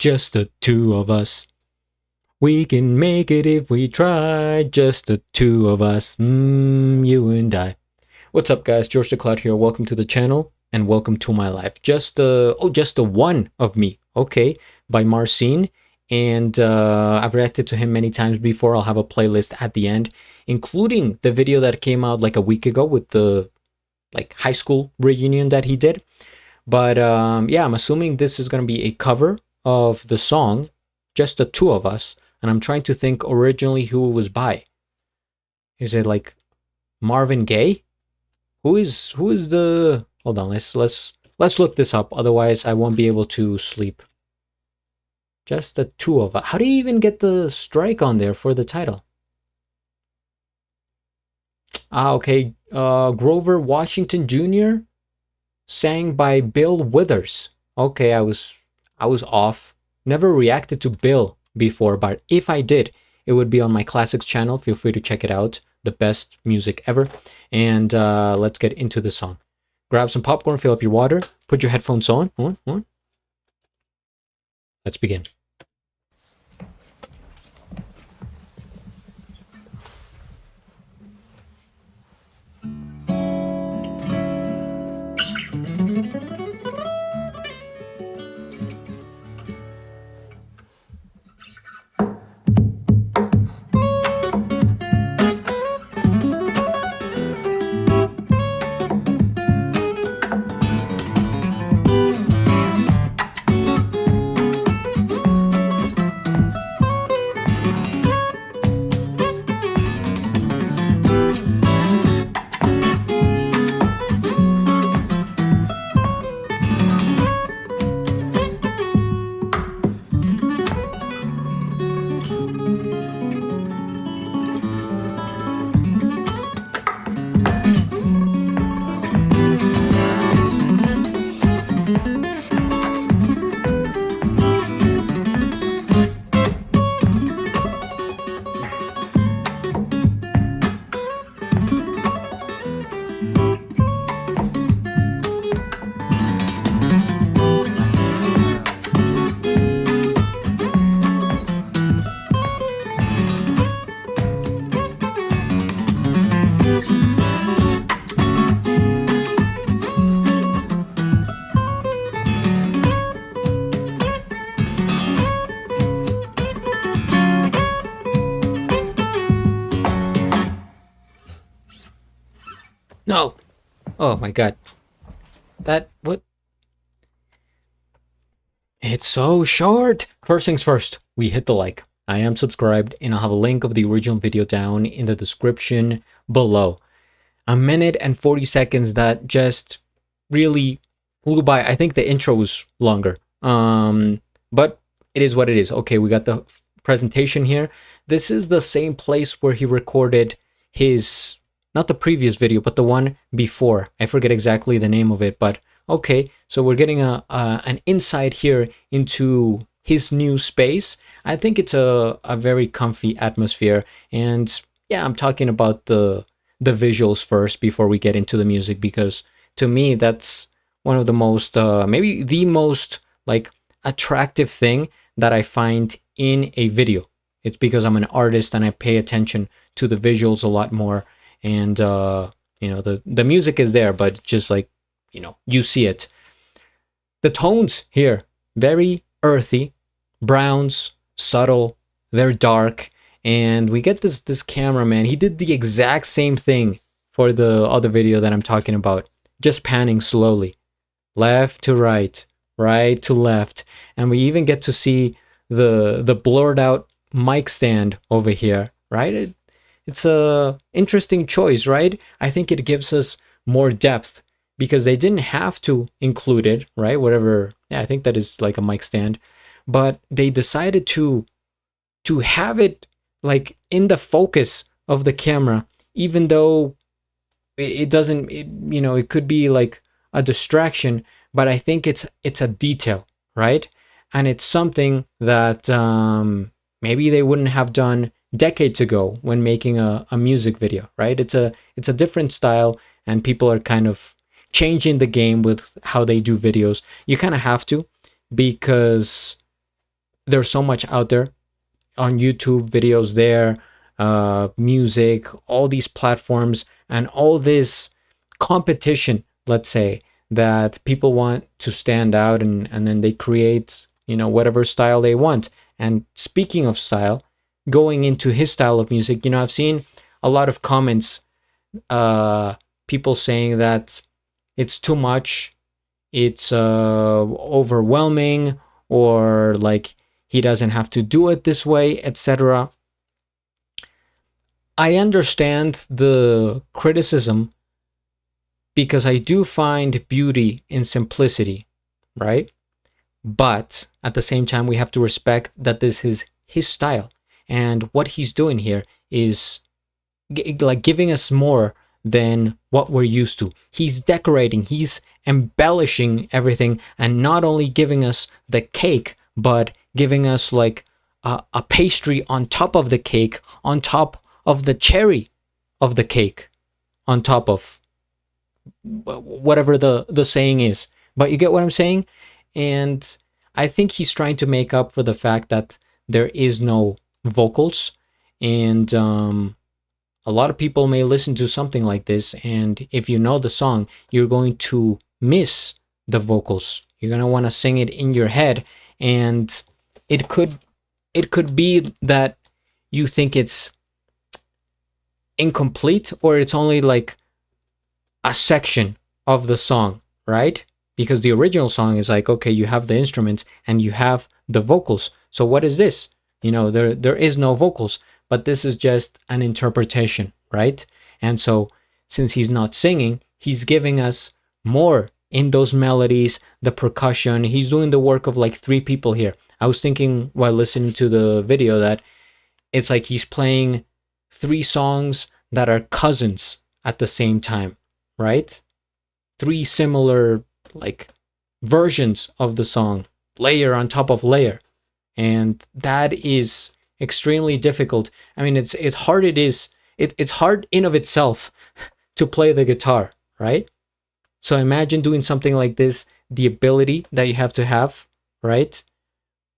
just the two of us. We can make it if we try, just the two of us, you and I. What's up, guys? GeorgeTheCloud here. Welcome to the channel and welcome to my life. Just the one of me, okay, by Marcin. And I've reacted to him many times before. I'll have a playlist at the end, including the video that came out like a week ago with the high school reunion that he did. But yeah, I'm assuming this is going to be a cover of the song, Just the Two of Us. And I'm trying to think originally who it was by. Is it like Marvin Gaye? Who is the... Hold on, let's look this up. Otherwise, I won't be able to sleep. Just the two of us. How do you even get the strike on there for the title? Ah, okay. Grover Washington Jr. sang by Bill Withers. Okay, I was off. Never reacted to Bill before, but if I did, it would be on my classics channel. Feel free to check it out. The best music ever. And let's get into the song. Grab some popcorn, fill up your water, put your headphones on. Let's begin. No! Oh my god. What? It's so short! First things first, we hit the like. I am subscribed, and I'll have a link of the original video down in the description below. 1 minute and 40 seconds that just really flew by. I think the intro was longer. But it is what it is. Okay, we got the presentation here. This is the same place where he recorded his... not the previous video, but the one before. I forget exactly the name of it, but okay. So we're getting an insight here into his new space. I think it's a very comfy atmosphere. And yeah, I'm talking about the visuals first before we get into the music, because to me, that's one of the most, maybe the most attractive thing that I find in a video. It's because I'm an artist and I pay attention to the visuals a lot more. And, you know, the music is there, but just you see it. The tones here, very earthy, browns, subtle, they're dark. And we get this cameraman. He did the exact same thing for the other video that I'm talking about. Just panning slowly. Left to right, right to left. And we even get to see the blurred out mic stand over here, right? It's a interesting choice, right? I think it gives us more depth because they didn't have to include it, right? Whatever. Yeah, I think that is like a mic stand, but they decided to have it in the focus of the camera, even though it doesn't, you know, it could be like a distraction, but I think it's a detail, right? And it's something that maybe they wouldn't have done decades ago when making a music video, right? It's a different style, and people are kind of changing the game with how they do videos. You kind of have to, because there's so much out there on YouTube, videos there, music, all these platforms, and all this competition, let's say, that people want to stand out, and then they create, whatever style they want. And speaking of style, going into his style of music, I've seen a lot of comments, people saying that it's too much, it's overwhelming, or like he doesn't have to do it this way, etc. I understand the criticism because I do find beauty in simplicity, right? But at the same time, we have to respect that this is his style. And what he's doing here is like giving us more than what we're used to. He's decorating, he's embellishing everything, and not only giving us the cake, but giving us like a pastry on top of the cake, on top of the cherry of the cake, on top of whatever the saying is. But you get what I'm saying? And I think he's trying to make up for the fact that there is no vocals. And a lot of people may listen to something like this, and if you know the song, you're going to miss the vocals. You're going to want to sing it in your head, and it could be that you think it's incomplete, or it's only like a section of the song, right? Because the original song is like, okay, you have the instruments and you have the vocals. So what is this? There is no vocals, but this is just an interpretation, right? And so since he's not singing, he's giving us more in those melodies, the percussion. He's doing the work of like 3 people here. I was thinking while listening to the video that it's like he's playing 3 songs that are cousins at the same time, right? 3 similar like versions of the song, layer on top of layer. And that is extremely difficult. I mean, it's hard. It's hard in of itself to play the guitar, right? So imagine doing something like this, the ability that you have to have, right?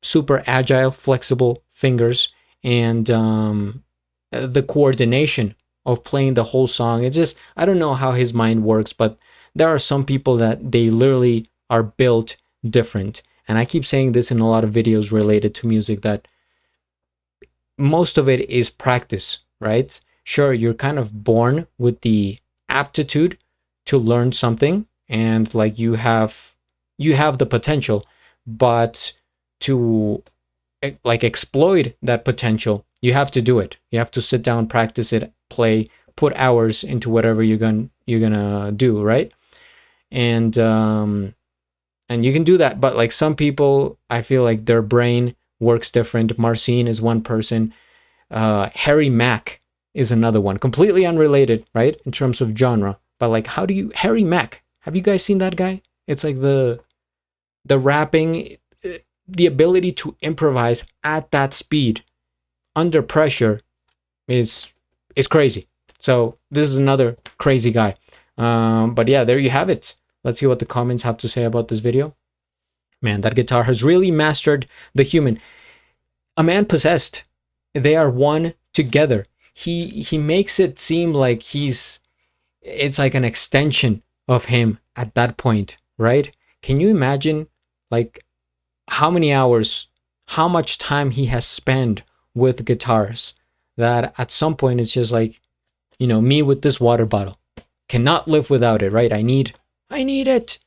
Super agile, flexible fingers, and the coordination of playing the whole song. It's just, I don't know how his mind works, but there are some people that they literally are built different. And I keep saying this in a lot of videos related to music, that most of it is practice, right? Sure, you're kind of born with the aptitude to learn something, and like you have the potential, but to like exploit that potential, you have to do it. You have to sit down, practice it, play, put hours into whatever you're gonna do, right? And you can do that, but like some people, I feel like their brain works different. Marcin is one person. Harry Mack is another one, completely unrelated, right, in terms of genre. But like, how do you, Harry Mack? Have you guys seen that guy? It's like the rapping, the ability to improvise at that speed under pressure is crazy. So this is another crazy guy. But yeah, there you have it. Let's see what the comments have to say about this video. Man, that guitar has really mastered the human. A man possessed. They are one together. He makes it seem like it's like an extension of him at that point, right? Can you imagine like how many hours, how much time he has spent with guitars, that at some point it's just like, me with this water bottle. Cannot live without it, right? I need it.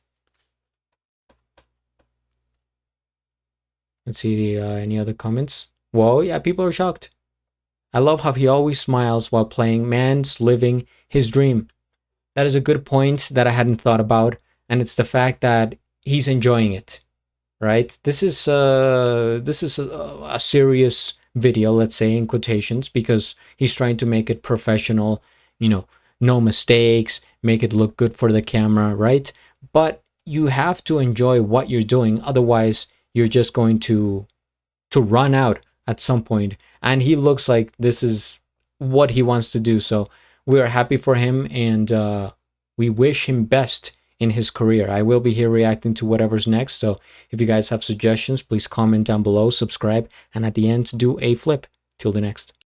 Let's see any other comments. Whoa, yeah, people are shocked. I love how he always smiles while playing. Man's living his dream. That is a good point that I hadn't thought about, and it's the fact that he's enjoying it, right? This is a serious video, let's say in quotations, because he's trying to make it professional, no mistakes, make it look good for the camera, right? But you have to enjoy what you're doing, otherwise you're just going to run out at some point. And he looks like this is what he wants to do, so we are happy for him, and we wish him best in his career. I will be here reacting to whatever's next. So if you guys have suggestions, please comment down below, subscribe, and at the end, do a flip. Till the next.